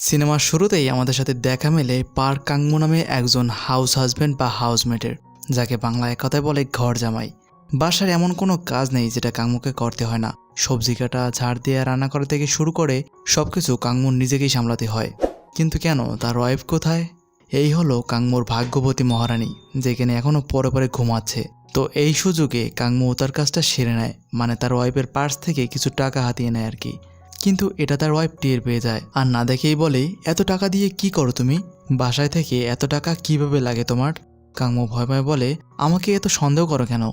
সিনেমার শুরুতেই আমাদের সাথে দেখা মেলে পার্ক কাংমু নামে একজন হাউস হাজব্যান্ড বা হাউসমেটের, যাকে বাংলা এক কথায় বলে ঘর জামাই। বাসার এমন কোনো কাজ নেই যেটা কাংমুকে করতে হয় না। সবজি কাটা, ঝাড় দেওয়া, রান্না করা থেকে শুরু করে সবকিছু কাংমুর নিজেকেই সামলাতে হয়। কিন্তু কেন, তার ওয়াইফ কোথায়? এই হলো কাংমুর ভাগ্যবতী মহারানী, যেখানে এখনও পরে পরে ঘুমাচ্ছে। তো এই সুযোগে কাংমু তার কাজটা সেরে নেয়, মানে তার ওয়াইফের পার্স থেকে কিছু টাকা হাতিয়ে নেয় আর কি। কিন্তু এটা তার ওয়াইফ টের পেয়ে যায়, আর না দেখেই বলে, এত টাকা দিয়ে কি করো তুমি? বাসায় থেকে এত টাকা কিভাবে লাগে তোমার? কাংমু ভয় ভয় বলে, আমাকে এত সন্দেহ করো কেন?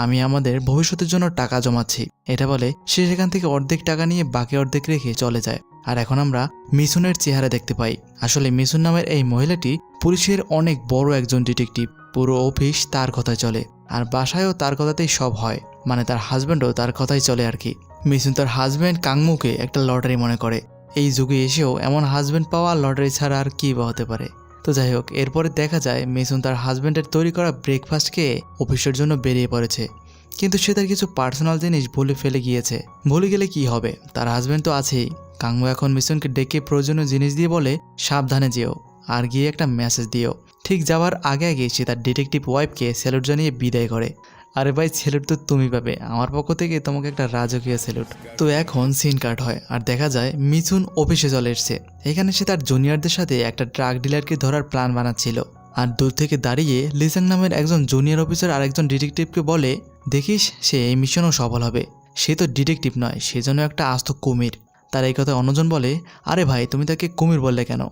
আমি আমাদের ভবিষ্যতের জন্য টাকা জমাচ্ছি। এটা বলে সে সেখান থেকে অর্ধেক টাকা নিয়ে বাকি অর্ধেক রেখে চলে যায়। আর এখন আমরা মিসুনের চেহারা দেখতে পাই। আসলে মিসুন নামের এই মহিলাটি পুলিশের অনেক বড় একজন ডিটেকটিভ। পুরো অফিস তার কথায় চলে, আর বাসায়ও তার কথাতেই সব হয়, মানে তার হাজব্যান্ডও তার কথাই চলে আর কি। মিসুন তার হাজব্যান্ড কাংমুকে একটা লটারি মনে করে। এই যুগে এসেও এমন হাজব্যান্ড পাওয়া লটারি ছাড়া আর কী বা হতে পারে। তো যাই হোক, এরপরে দেখা যায় মিসুন তার হাজব্যান্ডের তৈরি করা ব্রেকফাস্ট খেয়ে অফিসের জন্য বেরিয়ে পড়েছে। কিন্তু সে তার কিছু পার্সোনাল জিনিস ভুলে ফেলে গিয়েছে। ভুলে গেলে কি হবে, তার হাজব্যান্ড তো আছেই। কাংমু এখন মিসুনকে ডেকে প্রয়োজনীয় জিনিস দিয়ে বলে, সাবধানে যেও, আর গিয়ে একটা মেসেজ দিও। ঠিক যাওয়ার আগে আগে সে তার ডিটেকটিভ ওয়াইফকে স্যালুট জানিয়ে বিদায় করে। আরে ভাই, স্যালুট তো তুমি পাবে, আমার পক্ষ থেকে তোমাকে একটা রাজকীয় স্যালুট। তো এখন সিন কাট হয়, আর দেখা যায় মিথুন অফিসে চলে এসছে। এখানে সে তার জুনিয়রদের সাথে একটা ড্রাগ ডিলারকে ধরার প্ল্যান বানাচ্ছিল। আর দূর থেকে দাঁড়িয়ে লিসাং নামের একজন জুনিয়র অফিসার আর একজন ডিটেকটিভকে বলে, দেখিস সে এই মিশনও সফল হবে। সে তো ডিটেকটিভ নয়, সেজন্য একটা আস্ত কুমির। তার এই কথা অন্যজন বলে, আরে ভাই, তুমি তাকে কুমির বললে কেন?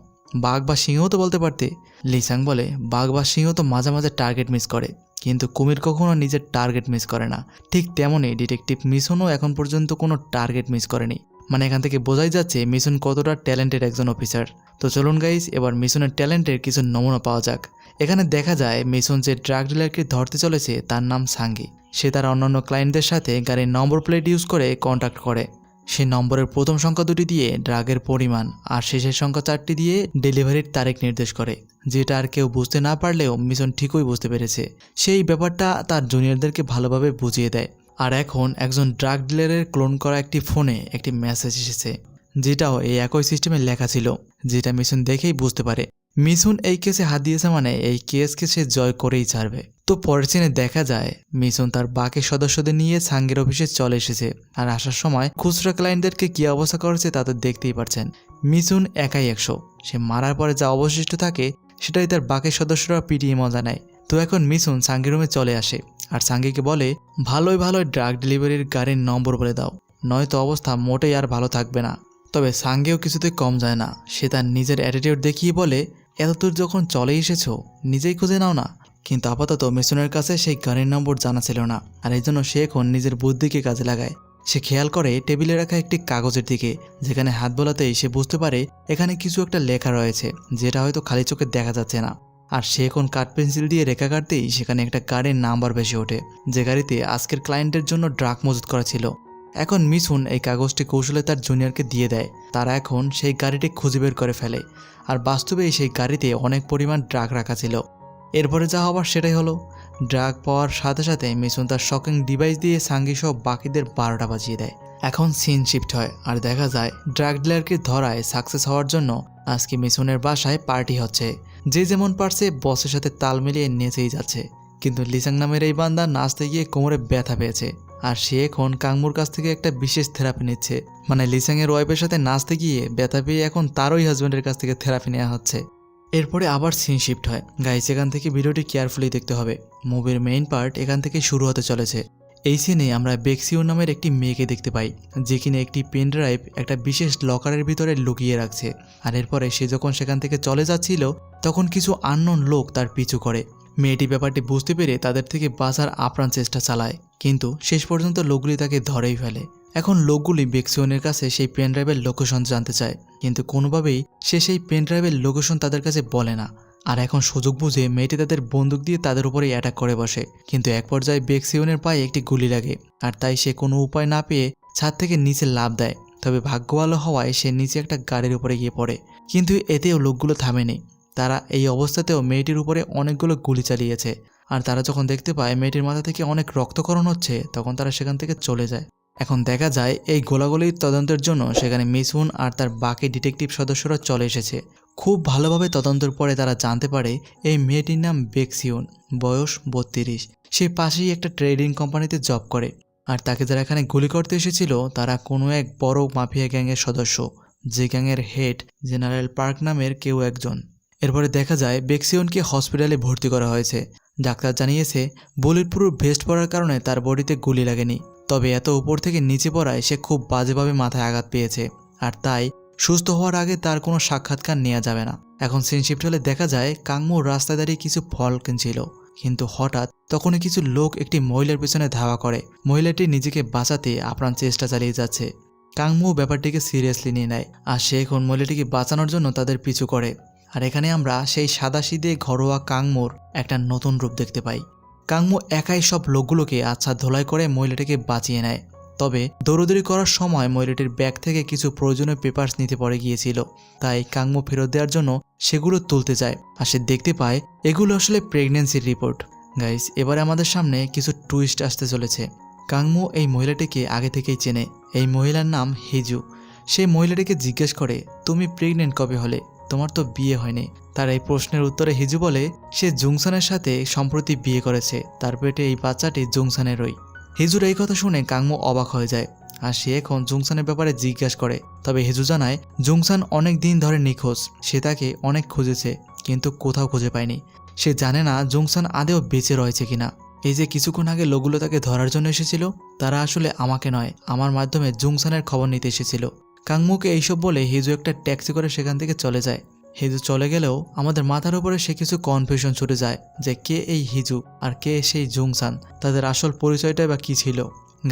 বাঘ বা সিংহ তো বলতে পারতে। লিসাং বলে, বাঘ বা সিংহ তো মাঝে মাঝে টার্গেট মিস করে, কিন্তু কুমির কখনো নিজের টার্গেট মিস করে না। ঠিক তেমনই ডিটেকটিভ মিশনও এখন পর্যন্ত কোনো টার্গেট মিস করেনি। মানে এখান থেকে বোঝাই যাচ্ছে মিশন কতটা ট্যালেন্টেড একজন অফিসার। তো চলুন গাইস, এবার মিশনের ট্যালেন্টের কিছু নমুনা পাওয়া যাক। এখানে দেখা যায় মিশন যে ড্রাগ ডিলারকে ধরতে চলেছে তার নাম সাঙ্গি। সে তার অন্যান্য ক্লায়েন্টদের সাথে গাড়ির নম্বর প্লেট ইউজ করে কন্ট্যাক্ট করে। সে নম্বরের প্রথম সংখ্যা দুটি দিয়ে ড্রাগের পরিমাণ, আর শেষের সংখ্যা 4টি দিয়ে ডেলিভারির তারিখ নির্দেশ করে, যেটা আর কেউ বুঝতে না পারলেও মিশন ঠিকই বুঝতে পেরেছে। সেই ব্যাপারটা তার জুনিয়রদেরকে ভালোভাবে বুঝিয়ে দেয়। আর এখন একজন ড্রাগ ডিলারের ক্লোন করা একটি ফোনে একটি মেসেজ এসেছে, যেটাও এই একই সিস্টেমে লেখা ছিল, যেটা মিশন দেখেই বুঝতে পারে মিশন এই কেসে হাত দিয়েছে, মানে এই কেসকে সে জয় করেই ছাড়বে। তো পরের সিনে দেখা যায় মিশন তার বাকি সদস্যদের নিয়ে সাঙ্গের অফিসে চলে এসেছে। আর আসার সময় খুচরা ক্লায়েন্টদেরকে কি অবস্থা করেছে তা তো দেখতেই পারছেন। মিশন একাই 100, সে মারার পরে যা অবশিষ্ট থাকে সেটাই তার বাকি সদস্যরা পিটিয়ে মজা নেয়। তো এখন মিশন সাঙ্গের রুমে চলে আসে, আর সাঙ্গিকে বলে, ভালোই ভালোই ড্রাগ ডেলিভারির গাড়ির নম্বর বলে দাও, নয়তো অবস্থা মোটেই আর ভালো থাকবে না। তবে সাঙ্গেও কিছুতে কম যায় না। সে তার নিজের অ্যাটিটিউড দেখিয়ে বলে, এতদূর যখন চলে এসেছো নিজেই খুঁজে নাও না। কিন্তু আপাতত মিশনের কাছে সেই গাড়ির নম্বর জানা ছিল না, আর এই জন্য সে এখন নিজের বুদ্ধিকে কাজে লাগায়। সে খেয়াল করে টেবিলে রাখা একটি কাগজের দিকে, যেখানে হাত বোলাতেই সে বুঝতে পারে এখানে কিছু একটা লেখা রয়েছে, যেটা হয়তো খালি চোখে দেখা যাচ্ছে না। আর সে এখন কাঠ পেন্সিল দিয়ে রেখা কাটতেই সেখানে একটা গাড়ির নাম্বার ভেসে ওঠে, যে গাড়িতে আজকের ক্লায়েন্টের জন্য ড্রাগ মজুত করা ছিল। এখন মিশন এই কাগজটি কৌশলে তার জুনিয়রকে দিয়ে দেয়। তারা এখন সেই গাড়িটি খুঁজে বের করে ফেলে, আর বাস্তবেই সেই গাড়িতে অনেক পরিমাণ ড্রাগ রাখা ছিল। এরপরে যা হবার সেটাই হলো। ড্রাগ পাওয়ার সাথে সাথে মিশন তার শকিং ডিভাইস দিয়ে সাঙ্গি সহ বাকিদের 12টা বাজিয়ে দেয়। এখন সিন শিফট হয়, আর দেখা যায় ড্রাগ ডিলারকে ধরায় সাকসেস হওয়ার জন্য আজকে মিশনের বাসায় পার্টি হচ্ছে। যে যেমন পারছে বসের সাথে তাল মিলিয়ে নেচেই যাচ্ছে। কিন্তু লিসাং নামের এই বান্দা নাচতে গিয়ে কোমরে ব্যথা পেয়েছে, আর সে এখন কাংমুর কাছ থেকে একটা বিশেষ থেরাপি নিচ্ছে। মানে লিসাংয়ের ওয়াইফের সাথে নাচতে গিয়ে ব্যথা পেয়ে এখন তারই হাজব্যান্ডের কাছ থেকে থেরাপি নেওয়া হচ্ছে। এরপরে আবার সিন শিফট হয়। গাইস, এখান থেকে ভিডিওটি কেয়ারফুলি দেখতে হবে। মুভির মেইন পার্ট এখান থেকে শুরু হতে চলেছে। এই সিনে আমরা বেক্সিও নামের একটি মেয়েকে দেখতে পাই, যে কিনা একটি পেন ড্রাইভ একটা বিশেষ লকারের ভিতরে লুকিয়ে রাখছে। আর এরপরে সে যখন সেখান থেকে চলে যাচ্ছিল তখন কিছু আননোন লোক তার পিছু করে। মেয়েটি ব্যাপারটি বুঝতে পেরে তাদের থেকে বাঁচার আপ্রাণ চেষ্টা চালায়, কিন্তু শেষ পর্যন্ত লোকগুলি তাকে ধরেই ফেলে। এখন লোকগুলি বেক্সিওনের কাছে সেই পেন ড্রাইভের লোকেশন জানতে চায়, কিন্তু কোনোভাবেই সে সেই পেন ড্রাইভের লোকেশন তাদের কাছে বলে না। আর এখন সুযোগ বুঝে মেয়েটি তাদের বন্দুক দিয়ে তাদের উপরেই অ্যাটাক করে বসে। কিন্তু এক পর্যায়ে বেক্সিওনের পায়ে একটি গুলি লাগে, আর তাই সে কোনো উপায় না পেয়ে ছাদ থেকে নিচে লাফ দেয়। তবে ভাগ্য ভালো হওয়ায় সে নিচে একটা গাড়ির উপরে গিয়ে পড়ে। কিন্তু এতেও লোকগুলো থামেনি। তারা এই অবস্থাতেও মেয়েটির উপরে অনেকগুলো গুলি চালিয়েছে। আর তারা যখন দেখতে পায় মেয়েটির মাথা থেকে অনেক রক্তক্ষরণ হচ্ছে, তখন তারা সেখান থেকে চলে যায়। এখন দেখা যায় এই গোলাগুলির তদন্তের জন্য সেখানে মিসুন আর তার বাকি ডিটেকটিভ সদস্যরা চলে এসেছে। খুব ভালোভাবে তদন্তের পরে তারা জানতে পারে এই মেয়েটির নাম বেক্সিওন, বয়স 32। সে পাশেই একটা ট্রেডিং কোম্পানিতে জব করে। আর তাকে যারা এখানে গুলি করতে এসেছিল তারা কোনো এক বড় মাফিয়া গ্যাংয়ের সদস্য, যে গ্যাংয়ের হেড জেনারেল পার্ক নামের কেউ একজন। এরপরে দেখা যায় বেক্সিওনকে হসপিটালে ভর্তি করা হয়েছে। ডাক্তার জানিয়েছে বুলেট প্রুফ ভেস্ট পরার কারণে তার বডিতে গুলি লাগেনি, তবে এত উপর থেকে নিচে পড়ায় সে খুব বাজেভাবে মাথায় আঘাত পেয়েছে, আর তাই সুস্থ হওয়ার আগে তার কোনো সাক্ষাৎকার নেওয়া যাবে না। এখন সিন শিফট হলে দেখা যায় কাংমু রাস্তায় দাঁড়িয়ে কিছু ফল কিনছিল, কিন্তু হঠাৎ তখনই কিছু লোক একটি মহিলার পেছনে ধাওয়া করে। মহিলাটি নিজেকে বাঁচাতে আপ্রাণ চেষ্টা চালিয়ে যাচ্ছে। কাংমু ব্যাপারটিকে সিরিয়াসলি নিয়ে নেয়, আর সে এখন মহিলাটিকে বাঁচানোর জন্য তাদের পিছু করে। আর এখানে আমরা সেই সাদাসিধে ঘরোয়া কাংমুর একটা নতুন রূপ দেখতে পাই। কাংমু একাই সব লোকগুলোকে আচ্ছা ধোলাই করে মহিলাটিকে বাঁচিয়ে নেয়। তবে দৌড়দৌড়ি করার সময় মহিলাটির ব্যাগ থেকে কিছু প্রয়োজনীয় পেপারস নিতে পড়ে গিয়েছিল, তাই কাংমু ফেরত দেওয়ার জন্য সেগুলো তুলতে যায়। আর সে দেখতে পায় এগুলো আসলে প্রেগনেন্সির রিপোর্ট। গাইস, এবারে আমাদের সামনে কিছু টুইস্ট আসতে চলেছে। কাংমু এই মহিলাটিকে আগে থেকেই চেনে। এই মহিলার নাম হিজু। সেই মহিলাটিকে জিজ্ঞেস করে, তুমি প্রেগনেন্ট কবে হলে? তোমার তো বিয়ে হয়নি। তার এই প্রশ্নের উত্তরে হিজু বলে সে জুংসানের সাথে সম্প্রতি বিয়ে করেছে, তার পেটে এই বাচ্চাটি জুংসানেরই। হিজুর এই কথা শুনে কাংমু অবাক হয়ে যায়, আর সে এখন জুংসানের ব্যাপারে জিজ্ঞাসা করে। তবে হিজু জানায় জুংসান অনেক দিন ধরে নিখোঁজ। সে তাকে অনেক খুঁজেছে, কিন্তু কোথাও খুঁজে পায়নি। সে জানে না জুংসান আদেও বেঁচে রয়েছে কিনা। এই যে কিছুক্ষণ আগে লোকগুলো তাকে ধরার জন্য এসেছিল, তারা আসলে আমাকে নয়, আমার মাধ্যমে জুংসানের খবর নিতে এসেছিল। কাংমুকে এইসব বলে হিজু একটা ট্যাক্সি করে সেখান থেকে চলে যায়। হিজু চলে গেলেও আমাদের মাথার উপরে সে কিছু কনফিউশন ছুটে যায় যে কে এই হিজু আর কে সেই জুংসান, তাদের আসল পরিচয়টাই বা কী ছিল।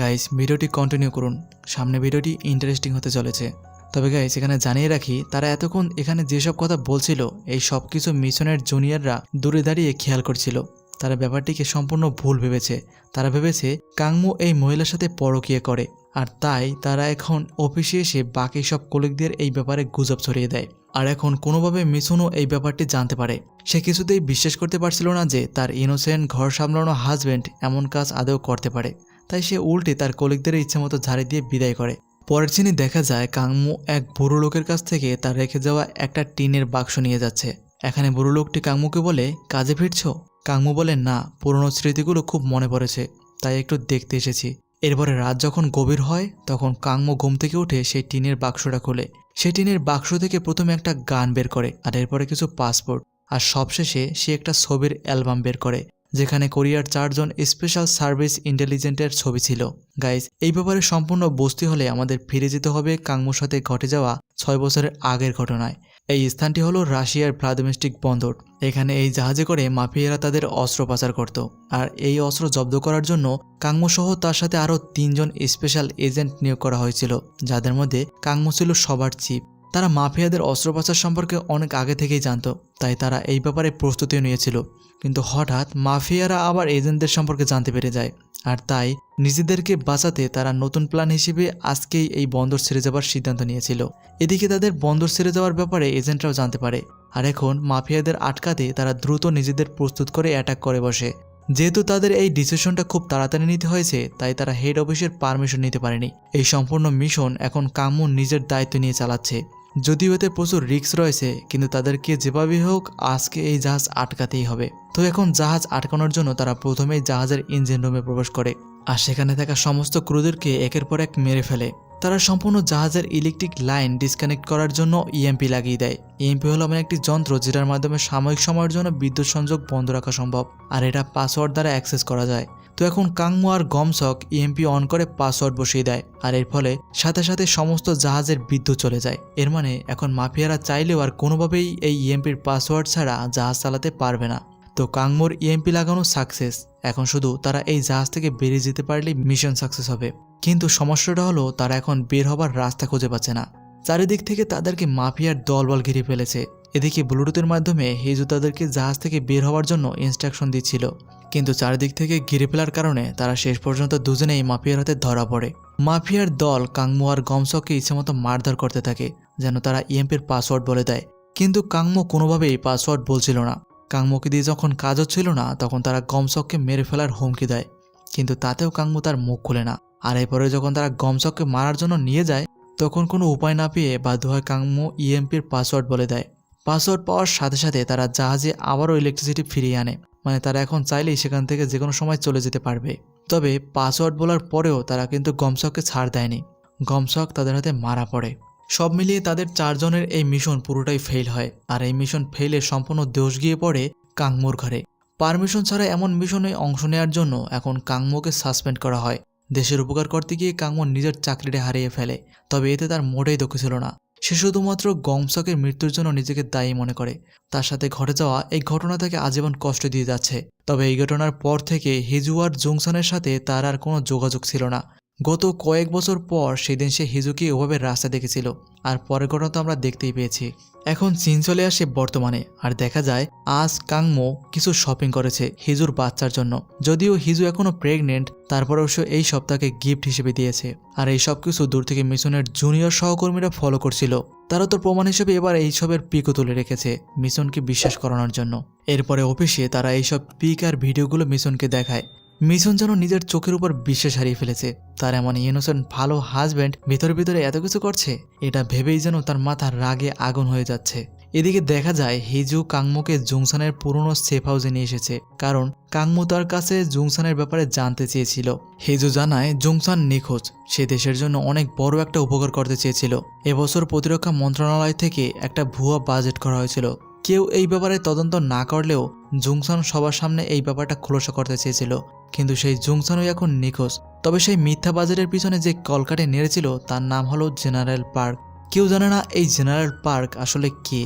গাইস, ভিডিওটি কন্টিনিউ করুন, সামনে ভিডিওটি ইন্টারেস্টিং হতে চলেছে। তবে গাইস, এখানে জানিয়ে রাখি, তারা এতক্ষণ এখানে যেসব কথা বলছিল এই সব কিছু মিশনের জুনিয়ররা দূরে দাঁড়িয়ে খেয়াল করছিল। তারা ব্যাপারটিকে সম্পূর্ণ ভুল ভেবেছে। তারা ভেবেছে কাংমু এই মহিলার সাথে পরকীয়া করে, আর তাই তারা এখন অফিসে এসে বাকি সব কলিগদের এই ব্যাপারে গুজব ছড়িয়ে দেয়। আর এখন কোনোভাবে মিসুনও এই ব্যাপারটি জানতে পারে। সে কিছুতেই বিশ্বাস করতে পারছিল না যে তার ইনোসেন্ট ঘর সামলানো হাজব্যান্ড এমন কাজ আদৌ করতে পারে। তাই সে উল্টে তার কলিগদের ইচ্ছে মতো ঝাড়ি দিয়ে বিদায় করে। পরের দিনই দেখা যায় কাংমু এক বুড়ো লোকের কাছ থেকে তার রেখে যাওয়া একটা টিনের বাক্স নিয়ে যাচ্ছে। এখানে বুড়ো লোকটি কাংমুকে বলে, কাজে ফিরছো? কাংমু বলে, না, পুরনো স্মৃতিগুলো খুব মনে পড়েছে, তাই একটু দেখতে এসেছি। এরপরে রাত যখন গভীর হয় তখন কাংমু ঘুম থেকে উঠে সেই টিনের বাক্সটা খোলে। সেই টিনের বাক্স থেকে প্রথমে একটা গান বের করে, আর এরপরে কিছু পাসপোর্ট, আর সবশেষে সে একটা ছবির অ্যালবাম বের করে, যেখানে কোরিয়ার 4 জন স্পেশাল সার্ভিস ইন্টেলিজেন্টের ছবি ছিল। গাইস, এই ব্যাপারে সম্পূর্ণ বুঝতে হলে আমাদের ফিরে যেতে হবে কাংমুর সাথে ঘটে যাওয়া 6 বছরের আগের ঘটনায়। এই স্থানটি হলো রাশিয়ার ভ্লাদিমিস্টিক বন্দর। এখানে এই জাহাজে করে মাফিয়ারা তাদের অস্ত্র পাচার করত, আর এই অস্ত্র জব্দ করার জন্য কাংমু সহ তার সাথে আরও 3 জন স্পেশাল এজেন্ট নিয়োগ করা হয়েছিল, যাদের মধ্যে কাংমু ছিল সবার চিফ। তারা মাফিয়াদের অস্ত্র পাচার সম্পর্কে অনেক আগে থেকেই জানত, তাই তারা এই ব্যাপারে প্রস্তুতিও নিয়েছিল। কিন্তু হঠাৎ মাফিয়ারা আবার এজেন্টদের সম্পর্কে জানতে পেরে যায়, আর তাই নিজেদেরকে বাঁচাতে তারা নতুন প্ল্যান হিসেবে আজকেই এই বন্দর ছেড়ে যাওয়ার সিদ্ধান্ত নিয়েছিল। এদিকে তাদের বন্দর ছেড়ে যাওয়ার ব্যাপারে এজেন্টরাও জানতে পারে, আর এখন মাফিয়াদের আটকাতে তারা দ্রুত নিজেদের প্রস্তুত করে অ্যাটাক করে বসে। যেহেতু তাদের এই ডিসিশনটা খুব তাড়াতাড়ি নিতে হয়েছে, তাই তারা হেড অফিসের পারমিশন নিতে পারেনি। এই সম্পূর্ণ মিশন এখন কাংমু নিজের দায়িত্ব নিয়ে চালাচ্ছে। যদিও এতে প্রচুর রিস্ক রয়েছে, কিন্তু তাদেরকে যেভাবেই হোক আজকে এই জাহাজ আটকাতেই হবে। তো এখন জাহাজ আটকানোর জন্য তারা প্রথমেই জাহাজের ইঞ্জিন রুমে প্রবেশ করে, আর সেখানে থাকা সমস্ত ক্রুদেরকে একের পর এক মেরে ফেলে। তারা সম্পূর্ণ জাহাজের ইলেকট্রিক লাইন ডিসকানেক্ট করার জন্য ইএমপি লাগিয়ে দেয়। ইএমপি হলো এমন একটি যন্ত্র যেটার মাধ্যমে সাময়িক সময়ের জন্য বিদ্যুৎ সংযোগ বন্ধ রাখা সম্ভব, আর এটা পাসওয়ার্ড দ্বারা অ্যাক্সেস করা যায়। তো এখন কাংমু আর গমসক ইএমপি অন করে পাসওয়ার্ড বসিয়ে দেয়, আর এর ফলে সাথে সাথে সমস্ত জাহাজের বিদ্যুৎ চলে যায়। এর মানে এখন মাফিয়ারা চাইলেও আর কোনোভাবেই এই ইএমপির পাসওয়ার্ড ছাড়া জাহাজ চালাতে পারবে না। তো কাংমুর ইএমপি লাগানো সাকসেস। এখন শুধু তারা এই জাহাজ থেকে বেরিয়ে যেতে পারলেই মিশন সাকসেস হবে। কিন্তু সমস্যাটা হলো তারা এখন বের হবার রাস্তা খুঁজে পাচ্ছে না। চারিদিক থেকে তাদেরকে মাফিয়ার দলবল ঘিরে ফেলেছে। এদিকে ব্লুটুথের মাধ্যমে হিজু তাদেরকে জাহাজ থেকে বের হওয়ার জন্য ইনস্ট্রাকশন দিচ্ছিল, কিন্তু চারিদিক থেকে ঘিরে ফেলার কারণে তারা শেষ পর্যন্ত দুজনেই মাফিয়ার হাতে ধরা পড়ে। মাফিয়ার দল কাংমু আর গমসককে ইচ্ছেমতো মারধর করতে থাকে, যেন তারা ইএমপির পাসওয়ার্ড বলে দেয়। কিন্তু কাংমু কোনোভাবেই পাসওয়ার্ড বলছিল না। কাংমুকে দিয়ে যখন কাজ হচ্ছিল না, তখন তারা গমসককে মেরে ফেলার হুমকি দেয়, কিন্তু তাতেও কাংমু তার মুখ খুলে না। আর এরপরে যখন তারা গমসককে মারার জন্য নিয়ে যায় তখন কোনো উপায় না পেয়ে বাধ্য হয় কাঙ্গমো ইএমপির পাসওয়ার্ড বলে দেয়। পাসওয়ার্ড পাওয়ার সাথে সাথে তারা জাহাজে আবারও ইলেকট্রিসিটি ফিরিয়ে আনে, মানে তারা এখন চাইলেই সেখান থেকে যে কোনো সময় চলে যেতে পারবে। তবে পাসওয়ার্ড বলার পরেও তারা কিন্তু গমসককে ছাড় দেয়নি, গমসক তাদের হাতে মারা পড়ে। সব মিলিয়ে তাদের 4 জনের এই মিশন পুরোটাই ফেল হয়, আর এই মিশন ফেলে সম্পূর্ণ দোষ গিয়ে পড়ে কাংমোর ঘরে। পারমিশন ছাড়া এমন মিশনে অংশ নেওয়ার জন্য এখন কাংমোকে সাসপেন্ড করা হয়। দেশের উপকার করতে গিয়ে কাংমো নিজের চাকরিটা হারিয়ে ফেলে, তবে এতে তার মোটেই দুঃখ ছিল না। সে শুধুমাত্র গমসকের মৃত্যুর জন্য নিজেকে দায়ী মনে করে। তার সাথে ঘটে যাওয়া এই ঘটনা তাকে আজীবন কষ্ট দিয়ে যাচ্ছে। তবে এই ঘটনার পর থেকে হিজু আর জুংসানের সাথে তার আর কোনো যোগাযোগ ছিল না। গত কয়েক বছর পর সেদিন সে হিজুকে ওভাবে রাস্তা দেখেছিল, আর পরের ঘটনা তো আমরা দেখতেই পেয়েছি। এখন চীন চলে আসে বর্তমানে, আর দেখা যায় আজ কাংমো কিছু শপিং করেছে হিজুর বাচ্চার জন্য। যদিও হিজু এখনো প্রেগনেন্ট, তারপরেও সে এই সপ্তাহকে গিফট হিসেবে দিয়েছে। আর এই সব কিছু দূর থেকে মিশনের জুনিয়র সহকর্মীরা ফলো করছিল। তারা তো প্রমাণ হিসেবে এবার এইসবের পিকও তুলে রেখেছে মিশনকে বিশ্বাস করানোর জন্য। এরপরে অফিসে তারা এইসব পিক আর ভিডিওগুলো মিশনকে দেখায়। মিশন যেন নিজের চোখের উপর বিশ্বাস হারিয়ে ফেলেছে। তার এমন ইনোসেন্ট ভালো হাজব্যান্ড ভিতরে ভিতরে এত কিছু করছে, এটা ভেবেই যেন তার মাথা রাগে আগুন হয়ে যাচ্ছে। এদিকে দেখা যায় হিজু কাংমোকে জুংসানের পুরনো সেফ হাউসে নিয়ে এসেছে, কারণ কাংমো তার কাছে জুংসানের ব্যাপারে জানতে চেয়েছিল। হিজু জানায় জুংসান নিখোঁজ, সে দেশের জন্য অনেক বড় একটা উপকার করতে চেয়েছিল। এবছর প্রতিরক্ষা মন্ত্রণালয় থেকে একটা ভুয়া বাজেট করা হয়েছিল। কেউ এই ব্যাপারে তদন্ত না করলেও জুংসান সবার সামনে এই ব্যাপারটা খোলসা করতে চেয়েছিল, কিন্তু সেই জুংসানই এখন নিখোঁজ। তবে সেই মিথ্যা বাজেটের পিছনে যে কলকাঠি নেড়েছিল তার নাম হলো জেনারেল পার্ক। কেউ জানে না এই জেনারেল পার্ক আসলে কে।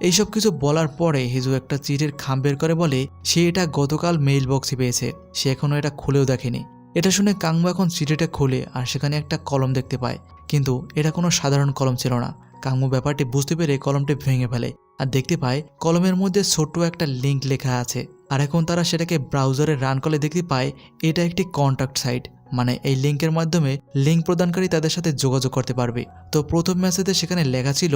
এইসব কিছু বলার পরে হিজু একটা চিঠির খাম বের করে বলে সে এটা গতকাল মেইল বক্সে পেয়েছে, সে এখনো এটা খুলেও দেখেনি। এটা শুনে কাংমো এখন চিঠিটা খুলে আর সেখানে একটা কলম দেখতে পায়, কিন্তু এটা কোনো সাধারণ কলম ছিল না। কাংমো ব্যাপারটি বুঝতে পেরে কলমটি ভেঙে ফেলে আর দেখতে পায় কলমের মধ্যে ছোট্ট একটা লিঙ্ক লেখা আছে। আর এখন তারা সেটাকে ব্রাউজারে রান করলে দেখতে পায় এটা একটি কন্ট্যাক্ট সাইট, মানে এই লিঙ্কের মাধ্যমে লিঙ্ক প্রদানকারী তাদের সাথে যোগাযোগ করতে পারবে। তো প্রথম মেসেজে সেখানে লেখা ছিল,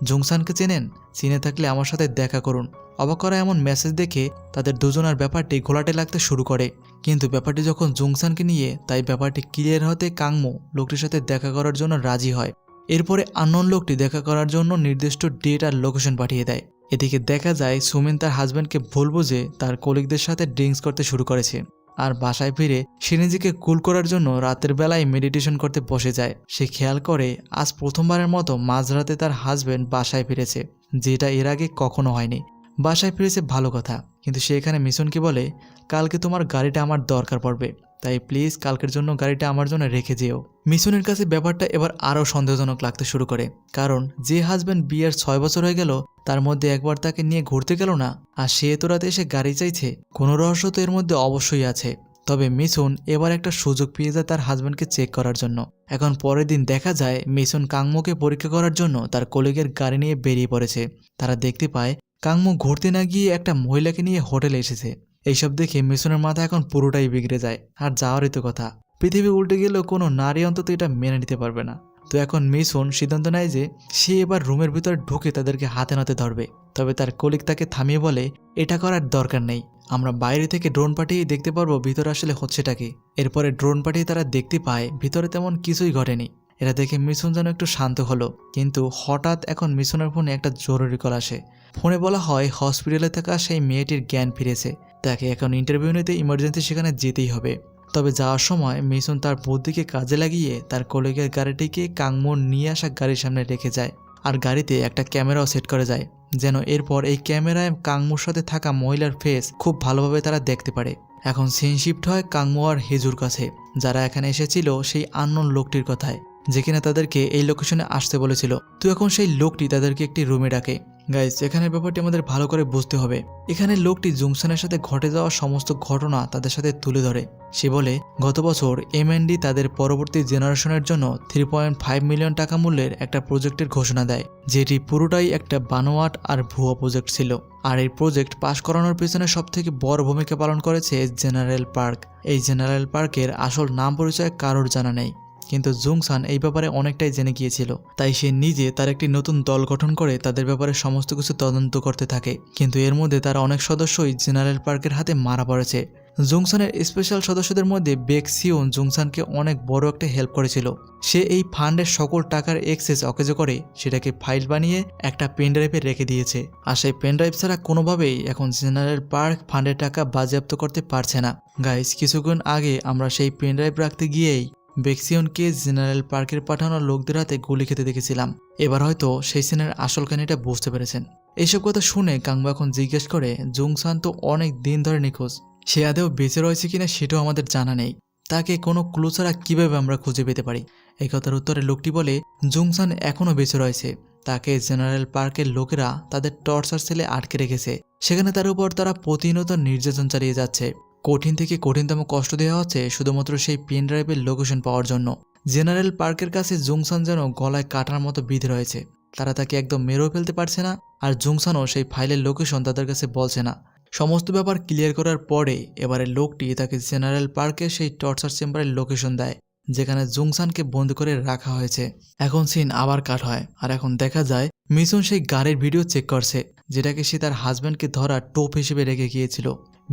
জুংসানকে চেনেন? চিনে থাকলে আমার সাথে দেখা করুন। অবাক করা এমন মেসেজ দেখে তাদের দুজনের ব্যাপারটি ঘোলাটে লাগতে শুরু করে। কিন্তু ব্যাপারটি যখন জুংসানকে নিয়ে, তাই ব্যাপারটি ক্লিয়ার হতে কাংমো লোকটির সাথে দেখা করার জন্য রাজি হয়। এরপরে আননোন লোকটি দেখা করার জন্য নির্দিষ্ট ডেট আর লোকেশন পাঠিয়ে দেয়। এদিকে দেখা যায় সুমিন তার হাজব্যান্ডকে ভুল বুঝে তার কলিগদের সাথে ড্রিঙ্কস করতে শুরু করেছে, আর বাসায় ফিরে সে নিজেকে কুল করার জন্য রাতের বেলায় মেডিটেশন করতে বসে যায়। সে খেয়াল করে আজ প্রথমবারের মতো মাঝরাতে তার হাজব্যান্ড বাসায় ফিরেছে, যেটা এর আগে কখনো হয়নি। বাসায় ফিরেছে ভালো কথা, কিন্তু সে এখানে মিশনকে বলে, কালকে তোমার গাড়িটা আমার দরকার পড়বে, তাই প্লিজ কালকের জন্য গাড়িটা আমার জন্য রেখে যেও। মিশনের কাছে ব্যাপারটা এবার আরও সন্দেহজনক লাগতে শুরু করে, কারণ যে হাজব্যান্ড বিয়ের 6 বছর হয়ে গেল তার মধ্যে একবার তাকে নিয়ে ঘুরতে গেল না, আর সে এত রাতে এসে গাড়ি চাইছে। কোনো রহস্য তো এর মধ্যে অবশ্যই আছে। তবে মিশন এবার একটা সুযোগ পেয়ে যায় তার হাজব্যান্ডকে চেক করার জন্য। এখন পরের দিন দেখা যায় মিশন কাংমোকে পরীক্ষা করার জন্য তার কলিগের গাড়ি নিয়ে বেরিয়ে পড়েছে। তারা দেখতে পায় কাংমো ঘুরতে না গিয়ে একটা মহিলাকে নিয়ে হোটেলে এসেছে। এইসব দেখে মিশনের মাথা এখন পুরোটাই বিগড়ে যায়। আর যাওয়ারই তো কথা, পৃথিবী উল্টে গেলেও কোনো নারী অন্তত এটা মেনে নিতে পারবে না। তো এখন মিশন সিদ্ধান্ত নেয় যে সে এবার রুমের ভিতরে ঢুকে তাদেরকে হাতে নাতে ধরবে। তবে তার কলিগ তাকে থামিয়ে বলে, এটা করার দরকার নেই, আমরা বাইরে থেকে ড্রোন পাঠিয়ে দেখতে পারবো ভিতরে আসলে হচ্ছেটা কি। এরপরে ড্রোন পাঠিয়ে তারা দেখতে পায় ভিতরে তেমন কিছুই ঘটেনি। এটা দেখে মিশন যেন একটু শান্ত হলো, কিন্তু হঠাৎ এখন মিশনের ফোনে একটা জরুরি কল আসে। ফোনে বলা হয় হসপিটালে থাকা সেই মেয়েটির জ্ঞান ফিরেছে, তাকে এখন ইন্টারভিউ নিতে ইমার্জেন্সি সেখানে যেতেই হবে। তবে যাওয়ার সময় মিশন তার বুদ্ধিকে কাজে লাগিয়ে তার কলিগের গাড়িটিকে কাংমোর নিয়ে আসা গাড়ির সামনে রেখে যায়, আর গাড়িতে একটা ক্যামেরাও সেট করে যায়, যেন এরপর এই ক্যামেরায় কাংমোর সাথে থাকা মহিলার ফেস খুব ভালোভাবে তারা দেখতে পারে। এখন সিন শিফট হয় কাংমো আর হিজুর কাছে, যারা এখানে এসেছিল সেই আননোন লোকটির কথায়, যে কিনা তাদেরকে এই লোকেশনে আসতে বলেছিল। তো এখন সেই লোকটি তাদেরকে একটি রুমে ডাকে। গাইস, এখানের ব্যাপারটি আমাদের ভালো করে বুঝতে হবে। এখানে লোকটি জুংসানের সাথে ঘটে যাওয়া সমস্ত ঘটনা তাদের সাথে তুলে ধরে। সে বলে গত বছর এমএনডি তাদের পরবর্তী জেনারেশনের জন্য 3.5 মিলিয়ন টাকা মূল্যের একটা প্রজেক্টের ঘোষণা দেয়, যেটি পুরোটাই একটা বানোয়াট আর ভুয়া প্রজেক্ট ছিল। আর এই প্রজেক্ট পাশ করানোর পেছনে সবথেকে বড় ভূমিকা পালন করেছে জেনারেল পার্ক। এই জেনারেল পার্কের আসল নাম পরিচয় কারোর জানা নেই, কিন্তু জুংসান এই ব্যাপারে অনেকটাই জেনে গিয়েছিল। তাই সে নিজে তার একটি নতুন দল গঠন করে তাদের ব্যাপারে সমস্ত কিছু তদন্ত করতে থাকে। কিন্তু এর মধ্যে তার অনেক সদস্যই জেনারেল পার্কের হাতে মারা পড়েছে। জুংসানের স্পেশাল সদস্যদের মধ্যে বেক্সিওন জুংসানকে অনেক বড় একটা হেল্প করেছিল। সে এই ফান্ডের সকল টাকার এক্সেস অকেজো করে সেটাকে ফাইল বানিয়ে একটা পেনড্রাইভে রেখে দিয়েছে। আর সেই পেনড্রাইভ ছাড়া কোনোভাবেই এখন জেনারেল পার্ক ফান্ডের টাকা বাজেয়াপ্ত করতে পারছে না। গাইস, কিছুক্ষণ আগে আমরা সেই পেনড্রাইভ রাখতে গিয়েই বেক্সিওনকে জেনারেল পার্কের পাঠানো লোকদের হাতে গুলি খেতে দেখেছিলাম। এবার হয়তো সেই সিনের আসল কাহিনীটা বুঝতে পেরেছেন। এইসব কথা শুনে কাংবো এখন জিজ্ঞেস করে, জুংসান তো অনেক দিন ধরে নিখোঁজ, সে আদেও বেঁচে রয়েছে কিনা সেটাও আমাদের জানা নেই, তাকে কোনো ক্লু ছাড়া কীভাবে আমরা খুঁজে পেতে পারি? এই কথার উত্তরে লোকটি বলে, জুংসান এখনও বেঁচে রয়েছে, তাকে জেনারেল পার্কের লোকেরা তাদের টর্চার সেলে আটকে রেখেছে। সেখানে তার উপর তারা প্রতিনিয়ত নির্যাতন চালিয়ে যাচ্ছে। কঠিন থেকে কঠিনতম কষ্ট দেওয়া হচ্ছে শুধুমাত্র সেই পেন ড্রাইভের লোকেশন পাওয়ার জন্য। জেনারেল পার্কের কাছে জুংসান যেন গলায় কাটার মতো বিধে রয়েছে। তারা তাকে একদম মেরেও ফেলতে পারছে না, আর জুংসানও সেই ফাইলের লোকেশন তাদের কাছে বলছে না। সমস্ত ব্যাপার ক্লিয়ার করার পরে এবারে লোকটি তাকে জেনারেল পার্কে সেই টর্চার চেম্বারের লোকেশন দেয়, যেখানে জুংসানকে বন্দি করে রাখা হয়েছে। এখন সিন আবার কাট হয়, আর এখন দেখা যায় মিসুন সেই গাড়ির ভিডিও চেক করছে, যেটাকে সে তার হাজব্যান্ডকে ধরা টোপ হিসেবে রেখে গিয়েছিল।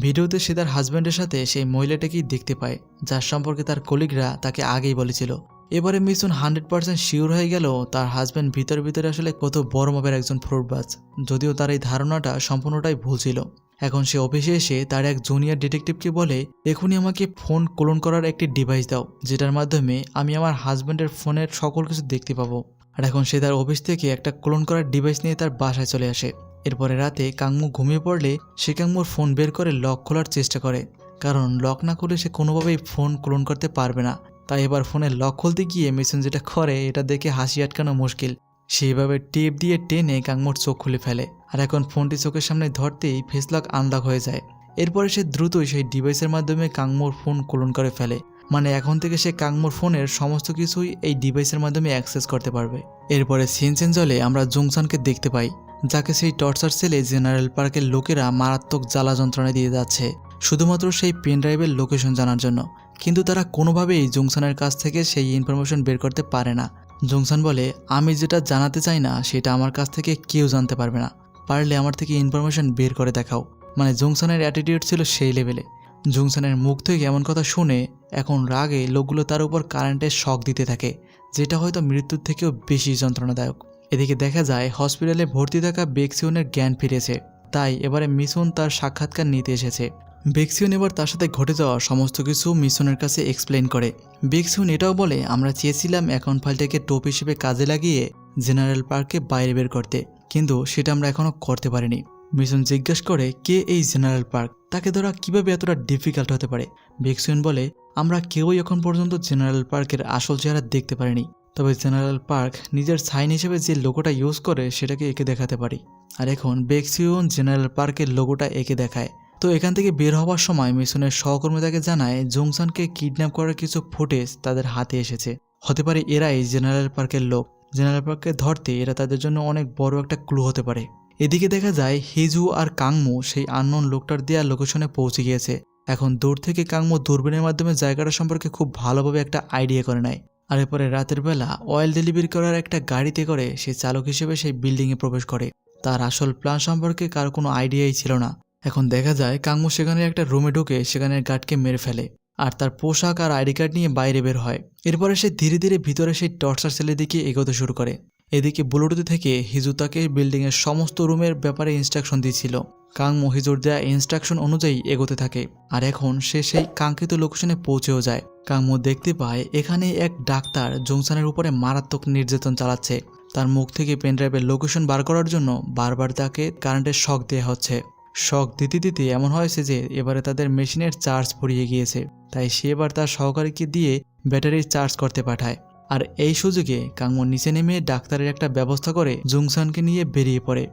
ভিডিওতে সে তার হাজব্যান্ডের সাথে সেই মহিলাটাকেই দেখতে পায়, যার সম্পর্কে তার কলিগরা তাকে আগেই বলেছিল। এবারে মিসুন 100% শিওর হয়ে গেল তার হাজব্যান্ড ভিতরে আসলে কত বড় মাপের একজন ফ্রডবাজ, যদিও তার এই ধারণাটা সম্পূর্ণটাই ভুল ছিল। এখন সে অফিসে এসে তার এক জুনিয়র ডিটেকটিভকে বলে, এখনই আমাকে ফোন ক্লোন করার একটি ডিভাইস দাও, যেটার মাধ্যমে আমি আমার হাজব্যান্ডের ফোনের সকল কিছু দেখতে পাবো। আর এখন সে তার অফিস থেকে একটা ক্লোন করার ডিভাইস নিয়ে তার বাসায় চলে আসে। এরপরে রাতে কাংমু ঘুমিয়ে পড়লে সে কাংমুর ফোন বের করে লক খোলার চেষ্টা করে, কারণ লক না খুলে সে কোনোভাবেই ফোন ক্লোন করতে পারবে না। তাই এবার ফোনের লক খুলতে গিয়ে মিসুন যেটা করে এটা দেখে হাসি আটকানো মুশকিল। সেইভাবে টেপ দিয়ে টেনে কাংমুর চোখ খুলে ফেলে, আর এখন ফোনটি চোখের সামনে ধরতেই ফেস লক আনলক হয়ে যায়। এরপরে সে দ্রুতই সেই ডিভাইসের মাধ্যমে কাংমুর ফোন ক্লোন করে ফেলে, মানে এখন থেকে সে কাংমুর ফোনের সমস্ত কিছুই এই ডিভাইসের মাধ্যমে অ্যাক্সেস করতে পারবে। এরপরে সিন চেঞ্জ হলে আমরা জুংসানকে দেখতে পাই, যাকে সেই টর্চার সেলে জেনারেল পার্কের লোকেরা মারাত্মক জ্বালা যন্ত্রণা দিয়ে যাচ্ছে শুধুমাত্র সেই পেন ড্রাইভের লোকেশন জানার জন্য। কিন্তু তারা কোনোভাবেই জুংসানের কাছ থেকে সেই ইনফরমেশন বের করতে পারে না। জুংসান বলে, আমি যেটা জানাতে চাই না সেটা আমার কাছ থেকে কেউ জানতে পারবে না, পারলে আমার থেকে ইনফরমেশন বের করে দেখাও। মানে জুংসানের অ্যাটিটিউড ছিল সেই লেভেলে। জুংসানের মুখ থেকে এমন কথা শুনে এখন রাগে লোকগুলো তার উপর কারেন্টের শক দিতে থাকে, যেটা হয়তো মৃত্যুর থেকেও বেশি যন্ত্রণাদায়ক। এদিকে দেখা যায় হসপিটালে ভর্তি থাকা বেক্সিওনের জ্ঞান ফিরেছে, তাই এবারে মিসুন তার সাক্ষাৎকার নিতে এসেছে। বেক্সিওন এবার তার সাথে ঘটে যাওয়া সমস্ত কিছু মিসনের কাছে এক্সপ্লেন করে। বেক্সিওন এটাও বলে, আমরা চেয়েছিলাম অ্যাকাউন্ট ফাইলটাকে টোপ হিসেবে কাজে লাগিয়ে জেনারেল পার্ককে বাইরে বের করতে, কিন্তু সেটা আমরা এখনও করতে পারিনি। মিসন জিজ্ঞেস করে, কে এই জেনারেল পার্ক, তাকে ধরা কিভাবে এতটা ডিফিকাল্ট হতে পারে? বেক্সিওন বলে, আমরা কেউই এখন পর্যন্ত জেনারেল পার্কের আসল চেহারা দেখতে পারিনি, তবে জেনারেল পার্ক নিজের সাইন হিসেবে যে লোগোটা ইউজ করে সেটাকে এঁকে দেখাতে পারি। আর এখন বেক্সিওন জেনারেল পার্কের লোগোটা এঁকে দেখায়। তো এখান থেকে বের হওয়ার সময় মিশনের সহকর্মী তাকে জানায় জুংসানকে কিডন্যাপ করার কিছু ফুটেজ তাদের হাতে এসেছে, হতে পারে এরাই জেনারেল পার্কের লোক। জেনারেল পার্ককে ধরতে এরা তাদের জন্য অনেক বড় একটা ক্লু হতে পারে। এদিকে দেখা যায় হিজু আর কাংমু সেই আননোন লোকটার দেওয়া লোকেশনে পৌঁছে গিয়েছে। এখন দূর থেকে কাংমু দূরবীনের মাধ্যমে জায়গাটা সম্পর্কে খুব ভালোভাবে একটা আইডিয়া করে নেয়। আর এরপরে রাতের বেলা অয়েল ডেলিভারি করার একটা গাড়িতে করে সে চালক হিসেবে সেই বিল্ডিংয়ে প্রবেশ করে। তার আসল প্ল্যান সম্পর্কে কার কোনো আইডিয়াই ছিল না। এখন দেখা যায় কাংমু সেখানে একটা রুমে ঢুকে সেখানের গার্ডকে মেরে ফেলে, আর তার পোশাক আর আইডি কার্ড নিয়ে বাইরে বের হয়। এরপরে সে ধীরে ধীরে ভিতরে সেই টর্চার সেলের দিকে এগোতে শুরু করে। এদিকে ব্লুটুথ থেকে হিজু তাকে বিল্ডিংয়ের সমস্ত রুমের ব্যাপারে ইনস্ট্রাকশন দিয়েছিল। কাংমু হিজুর দেয়া ইনস্ট্রাকশন অনুযায়ী এগোতে থাকে, আর এখন সে সেই কাঙ্ক্ষিত লোকেশনে পৌঁছেও যায়। কাংমু দেখতে পায় এখানে এক ডাক্তার জুংসানের উপরে মারাত্মক নির্যাতন চালাচ্ছে। তার মুখ থেকে পেনড্রাইভের লোকেশন বার করার জন্য বারবার তাকে কারেন্টের শক দেওয়া হচ্ছে। শক দিতে দিতে এমন হয়েছে যে এবারে তাদের মেশিনের চার্জ ফুরিয়ে গিয়েছে, তাই সে এবার তার সহকারীকে দিয়ে ব্যাটারি চার্জ করতে পাঠায়। আর এই সুযোগে কাংমু নিচে নেমে ডাক্তারের একটা ব্যবস্থা করে জুংসানকে নিয়ে বেরিয়ে পড়ে।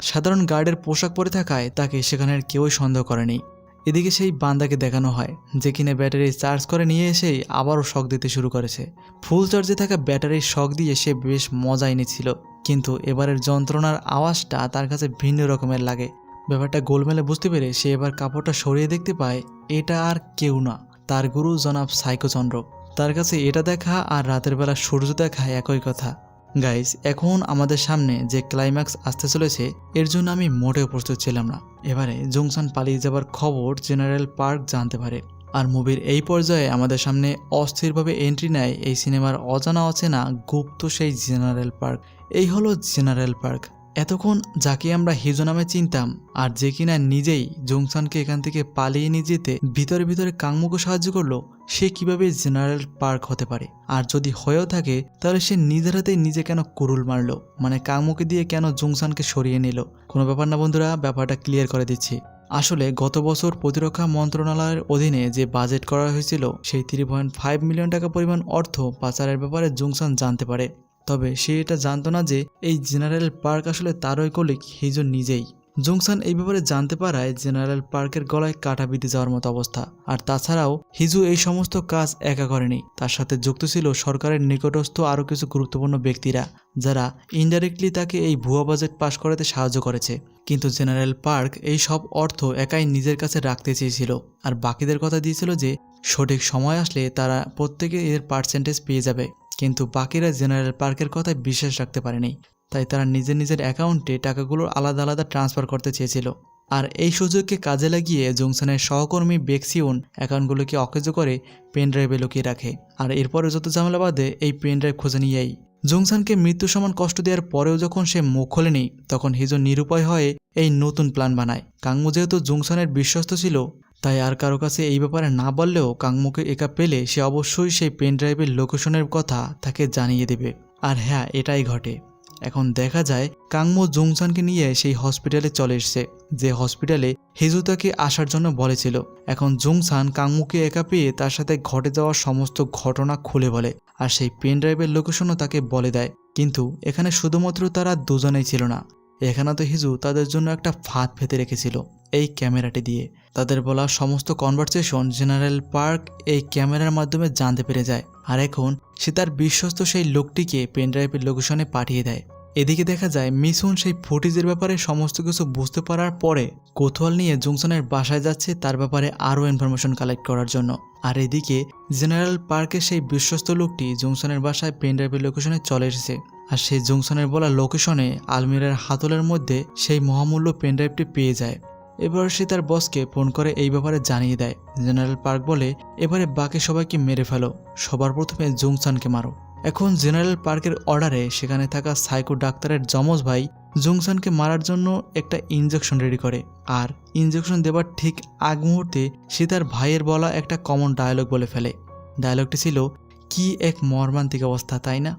সাধারণ গার্ডের পোশাক পরে থাকায় তাকে সেখানের কেউই সন্দেহ করেনি। এদিকে সেই বান্দাকে দেখানো হয় যে কিনা ব্যাটারি চার্জ করে নিয়ে এসেই আবারও শক দিতে শুরু করেছে। ফুল চার্জে থাকা ব্যাটারির শক দিয়ে সে বেশ মজা এনেছিল, কিন্তু এবারের যন্ত্রণার আওয়াজটা তার কাছে ভিন্ন রকমের লাগে। ব্যাপারটা গোলমেলে বুঝতে পেরে সে এবার কাপড়টা সরিয়ে দেখতে পায় এটা আর কেউ না, তার গুরু জনাব সাইকোচন্দ্র। তার কাছে এটা দেখা আর রাতের বেলা সূর্য দেখা একই কথা। গাইস, এখন আমাদের সামনে যে ক্লাইম্যাক্স আসতে চলেছে এর জন্য আমি মোটেও প্রস্তুত ছিলাম না। এবারে জংসান পালিয়ে যাবার খবর জেনারেল পার্ক জানতে পারে, আর মুভির এই পর্যায়ে আমাদের সামনে অস্থিরভাবে এন্ট্রি নেয় এই সিনেমার অজানা অচেনা গুপ্ত সেই জেনারেল পার্ক। এই হলো জেনারেল পার্ক। এতক্ষণ যাকে আমরা হিজো নামে চিনতাম, আর যে কিনা নিজেই জংসানকে এখান থেকে পালিয়ে নিয়ে যেতে ভিতরে ভিতরে কাংমুকে সাহায্য করলো, সে কিভাবে জেনারেল পার্ক হতে পারে? আর যদি হয়েও থাকে তাহলে সে নিজের হাতেই নিজে কেন কুরুল মারলো? মানে কাংমুকে দিয়ে কেন জংসানকে সরিয়ে নিল? কোনো ব্যাপার না বন্ধুরা, ব্যাপারটা ক্লিয়ার করে দিচ্ছি। আসলে গত বছর প্রতিরক্ষা মন্ত্রণালয়ের অধীনে যে বাজেট করা হয়েছিল সেই 3.5 মিলিয়ন টাকা পরিমাণ অর্থ পাচারের ব্যাপারে জংসান জানতে পারে। তবে সে এটা জানতো না যে এই জেনারেল পার্ক আসলে তারই কলিগ হিজো নিজেই। জংসান এই ব্যাপারে জানতে পারায় জেনারেল পার্কের গলায় কাটা বিঁধে যাওয়ার মতো অবস্থা। আর তাছাড়াও হিজো এই সমস্ত কাজ একা করেনি, তার সাথে যুক্ত ছিল সরকারের নিকটস্থ আরও কিছু গুরুত্বপূর্ণ ব্যক্তিরা, যারা ইনডাইরেক্টলি তাকে এই ভুয়া বাজেট পাশ করাতে সাহায্য করেছে। কিন্তু জেনারেল পার্ক এই সব অর্থ একাই নিজের কাছে রাখতে চেয়েছিল, আর বাকিদের কথা দিয়েছিল যে সঠিক সময় আসলে তারা প্রত্যেকে এর পার্সেন্টেজ পেয়ে যাবে। কিন্তু বাকিরা জেনারেল পার্কের কথায় বিশ্বাস রাখতে পারেনি, তাই তারা নিজের নিজের অ্যাকাউন্টে টাকাগুলো আলাদা আলাদা ট্রান্সফার করতে চেয়েছিল। আর এই সুযোগকে কাজে লাগিয়ে জংসানের সহকর্মী বেক্সিউন অ্যাকাউন্টগুলোকে অকেজো করে পেন ড্রাইভে লুকিয়ে রাখে। আর এরপরে যত ঝামেলা বাদে এই পেন ড্রাইভ খুঁজে নিয়েই জংসানকে মৃত্যু সমান কষ্ট দেওয়ার পরেও যখন সে মুখ খোলেনি, তখন হিজো নিরুপায় হয়ে এই নতুন প্ল্যান বানায়। কাংমু যেহেতু জংসানের বিশ্বস্ত ছিল, তাই আর কারো কাছে এই ব্যাপারে না বললেও কাংমুকে একা পেলে সে অবশ্যই সেই পেন ড্রাইভের লোকেশনের কথা তাকে জানিয়ে দেবে। আর হ্যাঁ, এটাই ঘটে। এখন দেখা যায় কাংমু জংসানকে নিয়ে সেই হসপিটালে চলে এসেছে, যে হসপিটালে হিজু তাকে আসার জন্য বলেছিল। এখন জংসান কাংমুকে একা পেয়ে তার সাথে ঘটে যাওয়া সমস্ত ঘটনা খুলে বলে, আর সেই পেন ড্রাইভের লোকেশনও তাকে বলে দেয়। কিন্তু এখানে শুধুমাত্র তারা দুজনেই ছিল না, এখানে তো হিজু তাদের জন্য একটা ফাঁদ পেতে রেখেছিল এই ক্যামেরাটি দিয়ে। তাদের বলা সমস্ত কনভারসেশন জেনারেল পার্ক এই ক্যামেরার মাধ্যমে জানতে পেরে যায়, আর এখন সে তার বিশ্বস্ত সেই লোকটিকে পেনড্রাইভের লোকেশনে পাঠিয়ে দেয়। এদিকে দেখা যায় মিসুন সেই ফুটেজের ব্যাপারে সমস্ত কিছু বুঝতে পারার পরে কৌতূহল নিয়ে জংসানের বাসায় যাচ্ছে তার ব্যাপারে আরও ইনফরমেশন কালেক্ট করার জন্য। আর এদিকে জেনারেল পার্কের সেই বিশ্বস্ত লোকটি জংসানের বাসায় পেনড্রাইভের লোকেশনে চলে এসেছে, আর সেই জংসানের বলা লোকেশনে আলমিরার হাতলের মধ্যে সেই মহামূল্য পেনড্রাইভটি পেয়ে যায়। এবার সে তার বসকে ফোন করে এই ব্যাপারে জানিয়ে দেয়। জেনারেল পার্ক বলে, এবারে বাকি সবাইকে মেরে ফেলো, সবার প্রথমে জংসানকে মারো। এখন জেনারেল পার্কের অর্ডারে সেখানে থাকা সাইকো ডাক্তারের যমজ ভাই জংসানকে মারার জন্য একটা ইনজেকশন রেডি করে, আর ইনজেকশন দেবার ঠিক আগ মুহূর্তে সে তার ভাইয়ের বলা একটা কমন ডায়লগ বলে ফেলে। ডায়লগটি ছিল, কি এক মর্মান্তিক অবস্থা, তাই না?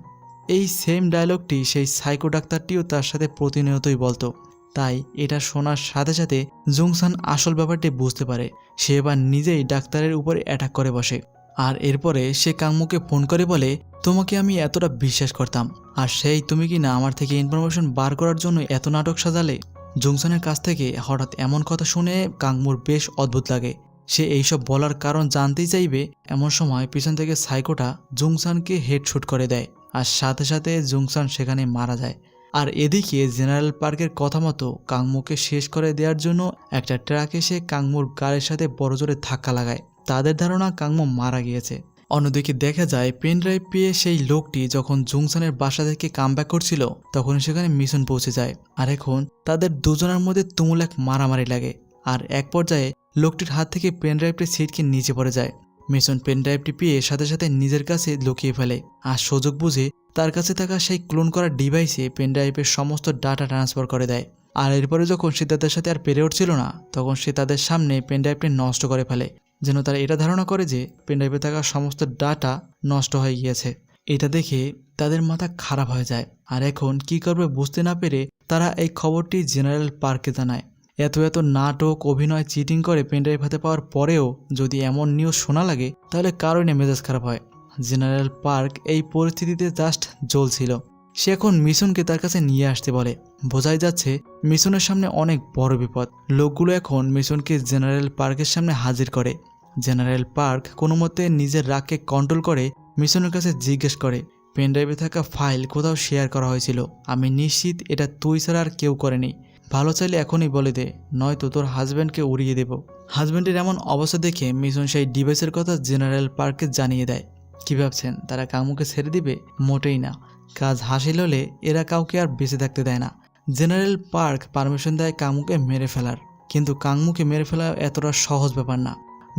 এই সেম ডায়লগটি সেই সাইকো ডাক্তারটিও তার সাথে প্রতিনিয়তই বলতো। তাই এটা শোনার সাথে সাথে জংসান আসল ব্যাপারটি বুঝতে পারে। সে এবার নিজেই ডাক্তারের উপরে অ্যাটাক করে বসে, আর এরপরে সে কাংমুকে ফোন করে বলে, তোমাকে আমি এতটা বিশ্বাস করতাম, আর সেই তুমি কি না আমার থেকে ইনফরমেশন বার করার জন্য এত নাটক সাজালে? জংসানের কাছ থেকে হঠাৎ এমন কথা শুনে কাংমুর বেশ অদ্ভুত লাগে। সে এইসব বলার কারণ জানতেই চাইবে, এমন সময় পিছন থেকে সাইকোটা জংসানকে হেডশুট করে দেয়, আর সাথে সাথে জংসান সেখানে মারা যায়। আর এদিকে জেনারেল পার্কের কথা মতো কাংমুকে শেষ করে দেওয়ার জন্য একটা ট্রাক এসে কাংমুর গাড়ির সাথে বড়জোরে ধাক্কা লাগায়। তাদের ধারণা কাংমু মারা গিয়েছে। অন্যদিকে দেখা যায় পেন ড্রাইভ পেয়ে সেই লোকটি যখন জংসানের বাসা থেকে কামব্যাক করছিল তখন সেখানে মিশন পৌঁছে যায়, আর এখন তাদের দুজনের মধ্যে তুমুল এক মারামারি লাগে। আর এক পর্যায়ে লোকটির হাত থেকে পেন ড্রাইভটি ছিটকে নিচে পড়ে যায়। মিশন পেন ড্রাইভটি পেয়ে সাথে সাথে নিজের কাছে লুকিয়ে ফেলে, আর সুযোগ বুঝে তার কাছে থাকা সেই ক্লোন করা ডিভাইসে পেন ড্রাইভের সমস্ত ডাটা ট্রান্সফার করে দেয়। আর এরপরে যখন সে তাদের সাথে আর পেরে উঠছিল না, তখন সে তাদের সামনে পেন ড্রাইভটি নষ্ট করে ফেলে, যেন তারা এটা ধারণা করে যে পেন ড্রাইভে থাকা সমস্ত ডাটা নষ্ট হয়ে গিয়েছে। এটা দেখে তাদের মাথা খারাপ হয়ে যায়, আর এখন কি করবে বুঝতে না পেরে তারা এই খবরটি জেনারেল পার্কে জানায়। এত নাটক, অভিনয়, চিটিং করে পেনড্রাইভ হাতে পাওয়ার পরেও যদি এমন নিউজ শোনা লাগে তাহলে কারণে মেজাজ খারাপ হয়। জেনারেল পার্ক এই পরিস্থিতিতে জাস্ট জ্বলছিল। সে এখন মিশনকে তার কাছে নিয়ে আসতে বলে। বোঝাই যাচ্ছে মিশনের সামনে অনেক বড় বিপদ। লোকগুলো এখন মিশনকে জেনারেল পার্কের সামনে হাজির করে। জেনারেল পার্ক কোনো মতে নিজের রাগকে কন্ট্রোল করে মিশনের কাছে জিজ্ঞেস করে, পেনড্রাইভে থাকা ফাইল কোথাও শেয়ার করা হয়েছিল, আমি নিশ্চিত এটা তুই ছাড়া আর কেউ করেনি। ভালো চাইলে এখনই বলে দে, নয়তো তোর হাজব্যান্ডকে উড়িয়ে দেব। হাজব্যান্ডের এমন অবস্থা দেখে মিশন সেই ডিভাইসের কথা জেনারেল পার্ককে জানিয়ে দেয়। কি ভাবছেন তারা কাংমুকে ছেড়ে দিবে? মোটেই না। কাজ হাসিল হলে এরা কাউকে আর বেঁচে থাকতে দেয় না। জেনারেল পার্ক পারমিশন দেয় কাংমুকে মেরে ফেলার, কিন্তু কাংমুকে মেরে ফেলা এতটা সহজ ব্যাপার না।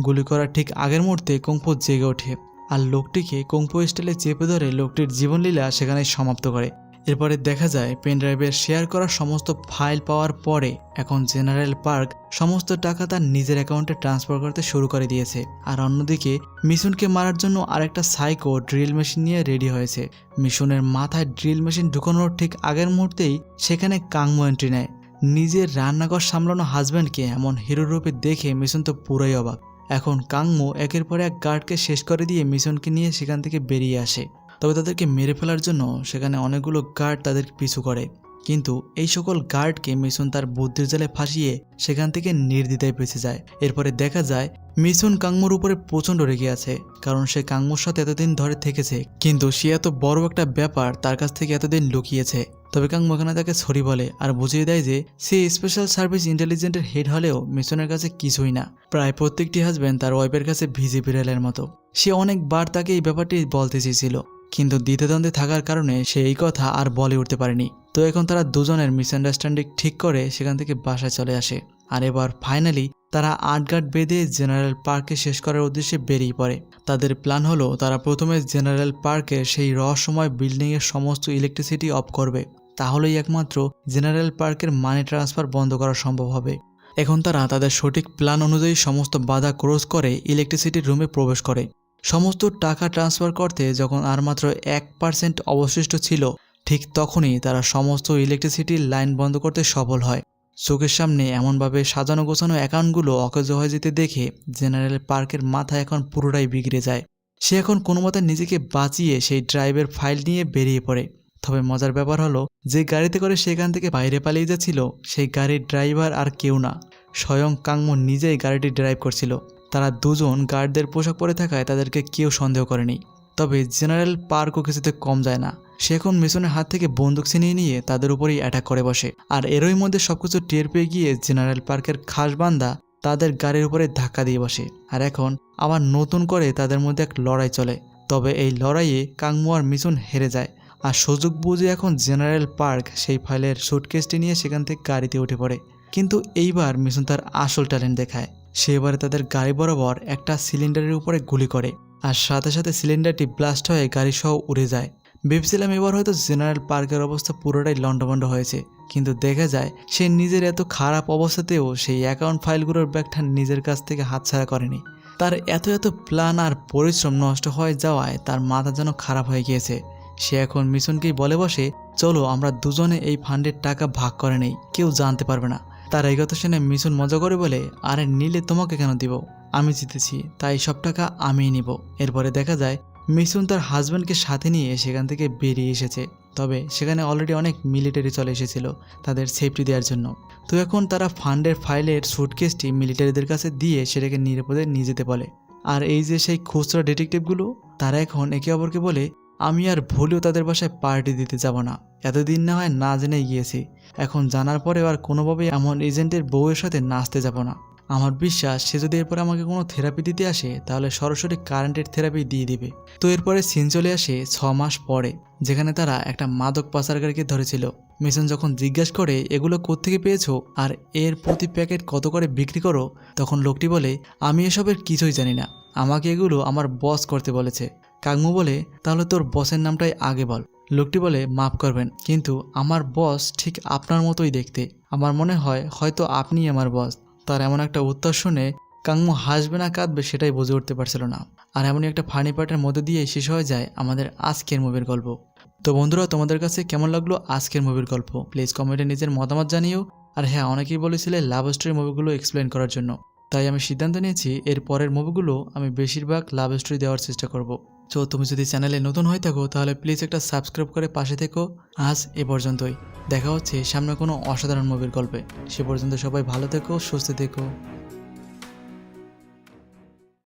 গুলি করার ঠিক আগের মুহূর্তে কুংফু জেগে ওঠে আর লোকটিকে কুংফু স্টাইলে চেপে ধরে লোকটির জীবনলীলা সেখানে সমাপ্ত করে। এরপরে দেখা যায় পেন ড্রাইভের শেয়ার করা সমস্ত ফাইল পাওয়ার পরে এখন জেনারেল পার্ক সমস্ত টাকা তার নিজের অ্যাকাউন্টে ট্রান্সফার করতে শুরু করে দিয়েছে। আর অন্যদিকে মিশনকে মারার জন্য আরেকটা সাইকো ড্রিল মেশিন নিয়ে রেডি হয়েছে। মিশনের মাথায় ড্রিল মেশিন ঢুকানোর ঠিক আগের মুহূর্তেই সেখানে কাংমু এন্ট্রি নেয়। নিজের রান্নাঘর সামলানো হাজব্যান্ডকে এমন হিরো রূপে দেখে মিশন তো পুরোই অবাক। এখন কাংমু একের পর এক গার্ডকে শেষ করে দিয়ে মিশনকে নিয়ে সেখান থেকে বেরিয়ে আসে। তবে তাদেরকে মেরে ফেলার জন্য সেখানে অনেকগুলো গার্ড তাদেরকে পিছু করে, কিন্তু এই সকল গার্ডকে মিশন তার বুদ্ধির জালে ফাঁসিয়ে সেখান থেকে নির্দ্বিধায় বেঁচে যায়। এরপরে দেখা যায় মিশন কাংমুর উপরে প্রচণ্ড রেগে আছে, কারণ সে কাংমুর সাথে এতদিন ধরে থেকেছে, কিন্তু সে এত বড় একটা ব্যাপার তার কাছ থেকে এতদিন লুকিয়েছে। তবে কাংমু এখানে তাকে সরি বলে আর বুঝিয়ে দেয় যে সে স্পেশাল সার্ভিস ইন্টেলিজেন্টের হেড হলেও মিশনের কাছে কিছুই না। প্রায় প্রত্যেকটি হাজব্যান্ড তার ওয়াইফের কাছে ভিজি বিড়ালের মতো। সে অনেকবার তাকে এই ব্যাপারটি বলতে চেয়েছিল, কিন্তু দ্বিধাদ্বন্দ্বে থাকার কারণে সে এই কথা আর বলে উঠতে পারেনি। তো এখন তারা দুজনের মিসআন্ডারস্ট্যান্ডিং ঠিক করে সেখান থেকে বাসায় চলে আসে। আর এবার ফাইনালি তারা আটগাট বেঁধে জেনারেল পার্কে শেষ করার উদ্দেশ্যে বেরিয়ে পড়ে। তাদের প্ল্যান হলো তারা প্রথমে জেনারেল পার্কের সেই রহস্যময় বিল্ডিংয়ের সমস্ত ইলেকট্রিসিটি অফ করবে, তাহলেই একমাত্র জেনারেল পার্কের মানি ট্রান্সফার বন্ধ করা সম্ভব হবে। এখন তারা তাদের সঠিক প্ল্যান অনুযায়ী সমস্ত বাধা ক্রস করে ইলেকট্রিসিটির রুমে প্রবেশ করে। সমস্ত টাকা ট্রান্সফার করতে যখন আর মাত্র 1% অবশিষ্ট ছিল, ঠিক তখনই তারা সমস্ত ইলেকট্রিসিটির লাইন বন্ধ করতে সফল হয়। চোখের সামনে এমনভাবে সাজানো গোছানো অ্যাকাউন্টগুলো অকেজ হয়ে যেতে দেখে জেনারেল পার্কের মাথা এখন পুরোটাই বিগড়ে যায়। সে এখন কোনো মতে নিজেকে বাঁচিয়ে সেই ড্রাইভের ফাইল নিয়ে বেরিয়ে পড়ে। তবে মজার ব্যাপার হলো, যে গাড়িতে করে সেখান থেকে বাইরে পালিয়ে যাচ্ছিল সেই গাড়ির ড্রাইভার আর কেউ না, স্বয়ং কাংমু নিজেই গাড়িটি ড্রাইভ করছিল। তারা দুজন গার্ডদের পোশাক পরে থাকায় তাদেরকে কেউ সন্দেহ করেনি। তবে জেনারেল পার্কও কিছুতে কম যায় না। সে এখন মিশনের হাত থেকে বন্দুক ছিনিয়ে নিয়ে তাদের উপরেই অ্যাটাক করে বসে। আর এরই মধ্যে সবকিছু টের পেয়ে গিয়ে জেনারেল পার্কের খাস বান্দা তাদের গাড়ির উপরে ধাক্কা দিয়ে বসে। আর এখন আবার নতুন করে তাদের মধ্যে এক লড়াই চলে। তবে এই লড়াইয়ে কাংমু আর মিশন হেরে যায়। আর সুযোগ বুঝে এখন জেনারেল পার্ক সেই ফাইলের সুটকেসটি নিয়ে সেখান থেকে গাড়িতে উঠে পড়ে। কিন্তু এইবার মিশন তার আসল ট্যালেন্ট দেখায়। সে এবারে তাদের গাড়ি বরাবর একটা সিলিন্ডারের উপরে গুলি করে, আর সাথে সাথে সিলিন্ডারটি ব্লাস্ট হয়ে গাড়ি সহ উড়ে যায়। ভেবেছিলাম এবার হয়তো জেনারেল পার্কের অবস্থা পুরোটাই লন্ডভন্ড হয়েছে, কিন্তু দেখা যায় সে নিজের এত খারাপ অবস্থাতেও সেই অ্যাকাউন্ট ফাইলগুলোর ব্যাগটা নিজের কাছ থেকে হাতছাড়া করেনি। তার এত প্ল্যান আর পরিশ্রম নষ্ট হয়ে যাওয়ায় তার মাথা যেন খারাপ হয়ে গিয়েছে। সে এখন মিশনকেই বলে বসে, চলো আমরা দুজনে এই ফান্ডের টাকা ভাগ করে নেই, কেউ জানতে পারবে না। তার এই কথা শুনে মিশন মজা করে বলে, আরে নিলে তোমাকে কেন দিব, আমি জিতেছি তাই সব টাকা আমিই নিব। এরপরে দেখা যায় মিশন তার হাজব্যান্ডকে সাথে নিয়ে সেখান থেকে বেরিয়ে এসেছে। তবে সেখানে অলরেডি অনেক মিলিটারি চলে এসেছিল তাদের সেফটি দেওয়ার জন্য। তো এখন তারা ফান্ডের ফাইলের সুটকেসটি মিলিটারিদের কাছে দিয়ে সেটাকে নিরাপদে নিয়ে যেতে বলে। আর এই যে সেই খুচরা ডিটেকটিভগুলো, তারা এখন একে অপরকে বলে, আমি আর ভুলেও তাদের বাসায় পার্টি দিতে যাব না। এতদিন না হয় না জেনে গিয়েছি, এখন জানার পরে আর কোনোভাবেই এমন এজেন্টের বউয়ের সাথে নাচতে যাব না। আমার বিশ্বাস সে যদি এরপরে আমাকে কোনো থেরাপি দিতে আসে তাহলে সরাসরি কারেন্টের থেরাপি দিয়ে দিবে। তো এরপরে সিন চলে আসে 6 মাস পরে, যেখানে তারা একটা মাদক পাচারকারীকে ধরেছিল। মিশন যখন জিজ্ঞাসা করে এগুলো কোত্থেকে পেয়েছো আর এর প্রতি প্যাকেট কত করে বিক্রি করো, তখন লোকটি বলে, আমি এসবের কিছুই জানি না, আমাকে এগুলো আমার বস করতে বলেছে। কাংমু বলে, তাহলে তোর বসের নামটাই আগে বল। লোকটি বলে, মাফ করবেন, কিন্তু আমার বস ঠিক আপনার মতোই দেখতে, আমার মনে হয় হয়তো আপনিই আমার বস। তার এমন একটা উত্তর শুনে কাংমু হাসবে না কাঁদবে সেটাই বুঝে উঠতে পারছিল না। আর এমনই একটা ফানি পার্টের মধ্যে দিয়ে শেষ হয়ে যায় আমাদের আজকের মুভির গল্প। তো বন্ধুরা, তোমাদের কাছে কেমন লাগলো আজকের মুভির গল্প প্লিজ কমেন্টে নিজের মতামত জানিও। আর হ্যাঁ, অনেকেই বলেছিলে লাভ স্টোরি মুভিগুলো এক্সপ্লেন করার জন্য, তাই আমি সিদ্ধান্ত নিয়েছি এর পরের মুভিগুলো আমি বেশিরভাগ লাভ স্টোরি দেওয়ার চেষ্টা করব। তো তুমি যদি চ্যানেলে নতুন হয়ে থাকো তাহলে প্লিজ একটা সাবস্ক্রাইব করে পাশে থেকো। আজ এ পর্যন্তই, দেখা হচ্ছে সামনে কোনো অসাধারণ মুভির গল্পে। সে পর্যন্ত সবাই ভালো থেকো, সুস্থ থেকো।